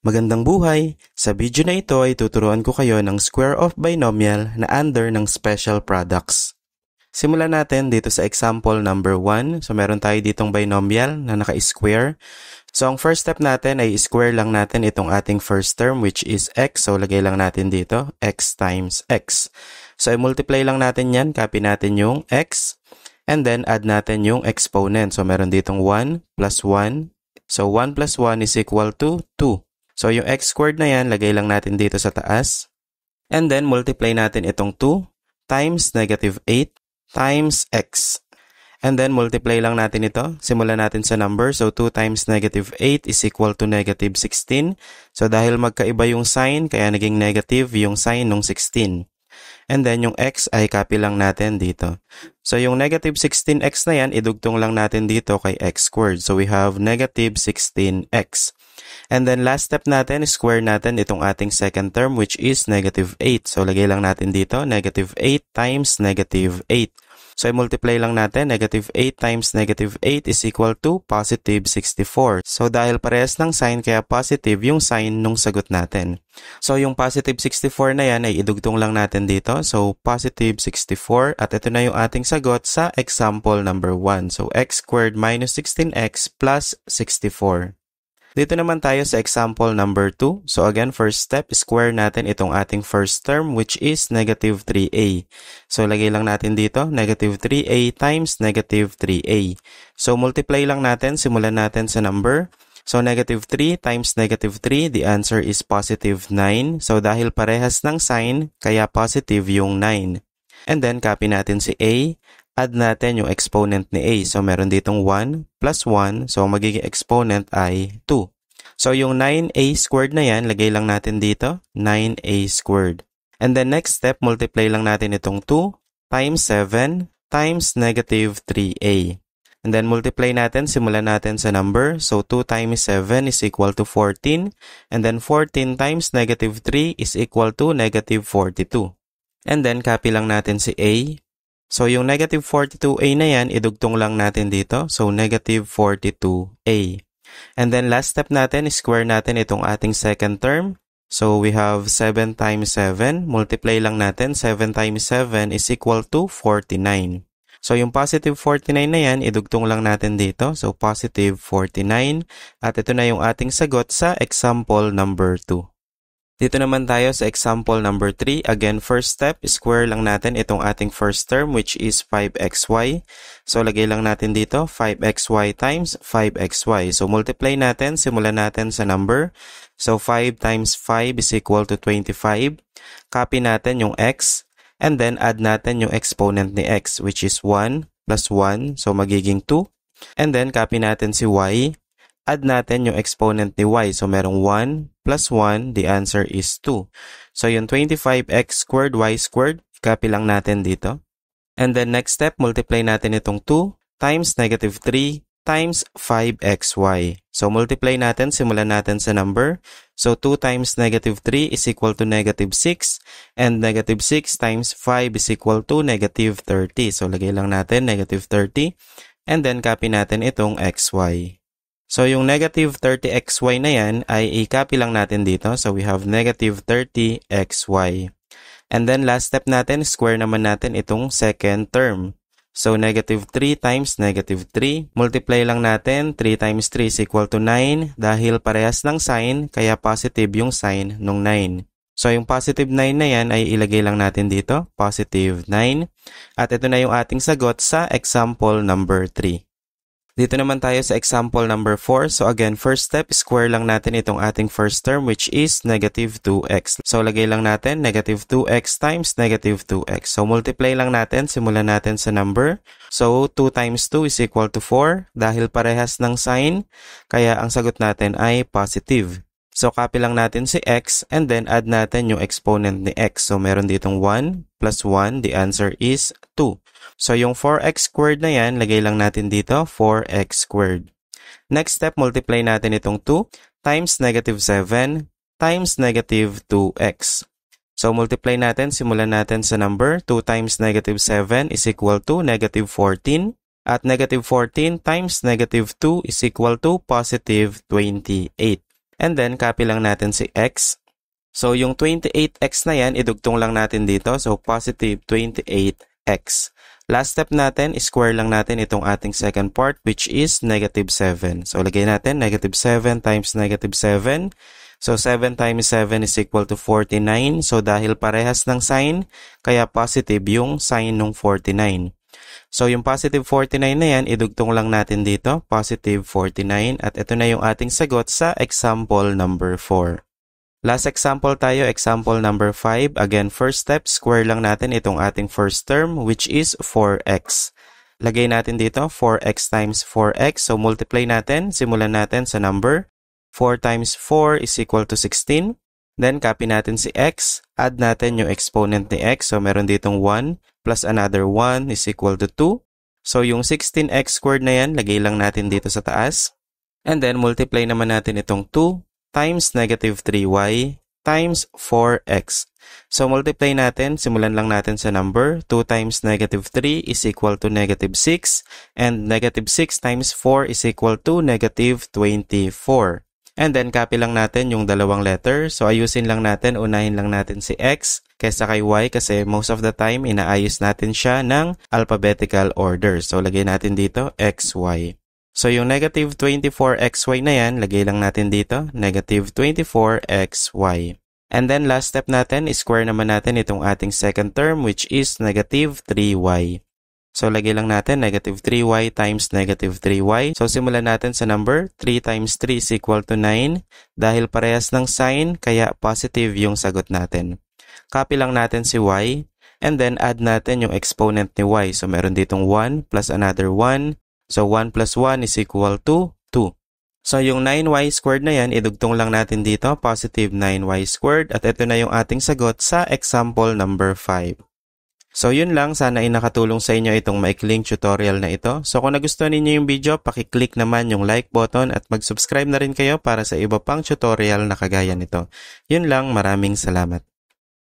Magandang buhay! Sa video na ito ay tuturuan ko kayo ng square of binomial na under ng special products. Simulan natin dito sa example number 1. So meron tayo ditong binomial na naka-square. So ang first step natin ay square lang natin itong ating first term which is x. So lagay lang natin dito x times x. So i-multiply lang natin yan. Copy natin yung x. And then add natin yung exponent. So meron ditong 1 plus 1. So 1 plus 1 is equal to 2. So yung x squared na yan, lagay lang natin dito sa taas. And then multiply natin itong 2 times negative 8 times x. And then multiply lang natin ito. Simulan natin sa number. So 2 times negative 8 is equal to negative 16. So dahil magkaiba yung sign, kaya naging negative yung sign ng 16. And then yung x ay copy lang natin dito. So yung negative 16x na yan, idugtong lang natin dito kay x squared. So we have negative 16x. And then last step natin, square natin itong ating second term which is negative 8. So lagay lang natin dito, negative 8 times negative 8. So i-multiply lang natin, negative 8 times negative 8 is equal to positive 64. So dahil parehas ng sign, kaya positive yung sign nung sagot natin. So yung positive 64 na yan ay idugtong lang natin dito. So positive 64 at ito na yung ating sagot sa example number 1. So x squared minus 16x plus 64. Dito naman tayo sa example number 2. So again, first step, square natin itong ating first term which is negative 3a. So lagay lang natin dito, negative 3a times negative 3a. So multiply lang natin, simulan natin sa number. So negative 3 times negative 3, the answer is positive 9. So dahil parehas ng sign, kaya positive yung 9. And then copy natin si a. Add natin yung exponent ni a. So meron ditong 1 plus 1. So magiging exponent ay 2. So yung 9a squared na yan, lagay lang natin dito, 9a squared. And then next step, multiply lang natin itong 2 times 7 times negative 3a. And then multiply natin, simulan natin sa number. So 2 times 7 is equal to 14. And then 14 times negative 3 is equal to negative 42. And then copy lang natin si a. So yung negative 42a na yan, idugtong lang natin dito. So negative 42a. And then last step natin, square natin itong ating second term. So we have 7 times 7. Multiply lang natin. 7 times 7 is equal to 49. So yung positive 49 na yan, idugtong lang natin dito. So positive 49. At ito na yung ating sagot sa example number 2. Dito naman tayo sa example number 3. Again, first step, square lang natin itong ating first term which is 5xy. So lagay lang natin dito, 5xy times 5xy. So multiply natin, simulan natin sa number. So 5 times 5 is equal to 25. Copy natin yung x. And then add natin yung exponent ni x which is 1 plus 1. So magiging 2. And then copy natin si y. Add natin yung exponent ni y. So merong 1 plus 1, the answer is 2. So yung 25x squared, y squared, copy lang natin dito. And then next step, multiply natin itong 2 times negative 3 times 5xy. So multiply natin, simulan natin sa number. So 2 times negative 3 is equal to negative 6. And negative 6 times 5 is equal to negative 30. So lagay lang natin negative 30. And then copy natin itong xy. So yung negative 30xy na yan ay i-copy lang natin dito. So we have negative 30xy. And then last step natin, square naman natin itong second term. So negative 3 times negative 3. Multiply lang natin. 3 times 3 is equal to 9. Dahil parehas ng sign, kaya positive yung sign nung 9. So yung positive 9 na yan ay ilagay lang natin dito. Positive 9. At ito na yung ating sagot sa example number 3. Dito naman tayo sa example number 4. So again, first step, square lang natin itong ating first term which is negative 2x. So lagay lang natin negative 2x times negative 2x. So multiply lang natin, simulan natin sa number. So 2 times 2 is equal to 4. Dahil parehas ng sign, kaya ang sagot natin ay positive. So copy lang natin si x and then add natin yung exponent ni x. So meron ditong 1 plus 1, the answer is 2. So yung 4x squared na yan, lagay lang natin dito, 4x squared. Next step, multiply natin itong 2 times negative 7 times negative 2x. So multiply natin, simulan natin sa number. 2 times negative 7 is equal to negative 14. At negative 14 times negative 2 is equal to positive 28. And then, copy lang natin si x. So, yung 28x na yan, idugtong lang natin dito. So, positive 28x. Last step natin, square lang natin itong ating second part, which is negative 7. So, lagay natin negative 7 times negative 7. So, 7 times 7 is equal to 49. So, dahil parehas ng sign, kaya positive yung sign ng 49. So, yung positive 49 na yan, idugtong lang natin dito, positive 49. At ito na yung ating sagot sa example number 4. Last example tayo, example number 5. Again, first step, square lang natin itong ating first term, which is 4x. Lagay natin dito, 4x times 4x. So, multiply natin. Simulan natin sa number. 4 times 4 is equal to 16. Then, copy natin si x. Add natin yung exponent ni x. So, meron ditong 1 plus another 1 is equal to 2. So, yung 16x squared na yan, lagay lang natin dito sa taas. And then, multiply naman natin itong 2 times negative 3y times 4x. So, multiply natin. Simulan lang natin sa number. 2 times negative 3 is equal to negative 6. And negative 6 times 4 is equal to negative 24. And then, copy lang natin yung dalawang letter. So, ayusin lang natin. Unahin lang natin si x kaysa kay y kasi most of the time, inaayos natin siya ng alphabetical order. So, lagay natin dito x, y. So, yung negative 24xy na yan, lagay lang natin dito, negative 24xy. And then, last step natin, square naman natin itong ating second term, which is negative 3y. So, lagay lang natin, negative 3y times negative 3y. So, simulan natin sa number, 3 times 3 is equal to 9. Dahil parehas ng sign, kaya positive yung sagot natin. Copy lang natin si y, and then add natin yung exponent ni y. So, meron ditong 1 plus another 1. So, 1 plus 1 is equal to 2. So, yung 9y squared na yan, idugtong lang natin dito, positive 9y squared. At ito na yung ating sagot sa example number 5. So, yun lang. Sana ay nakatulong sa inyo itong maikling tutorial na ito. So, kung nagustuhan ninyo yung video, pakiclick naman yung like button at mag-subscribe na rin kayo para sa iba pang tutorial na kagaya nito. Yun lang. Maraming salamat.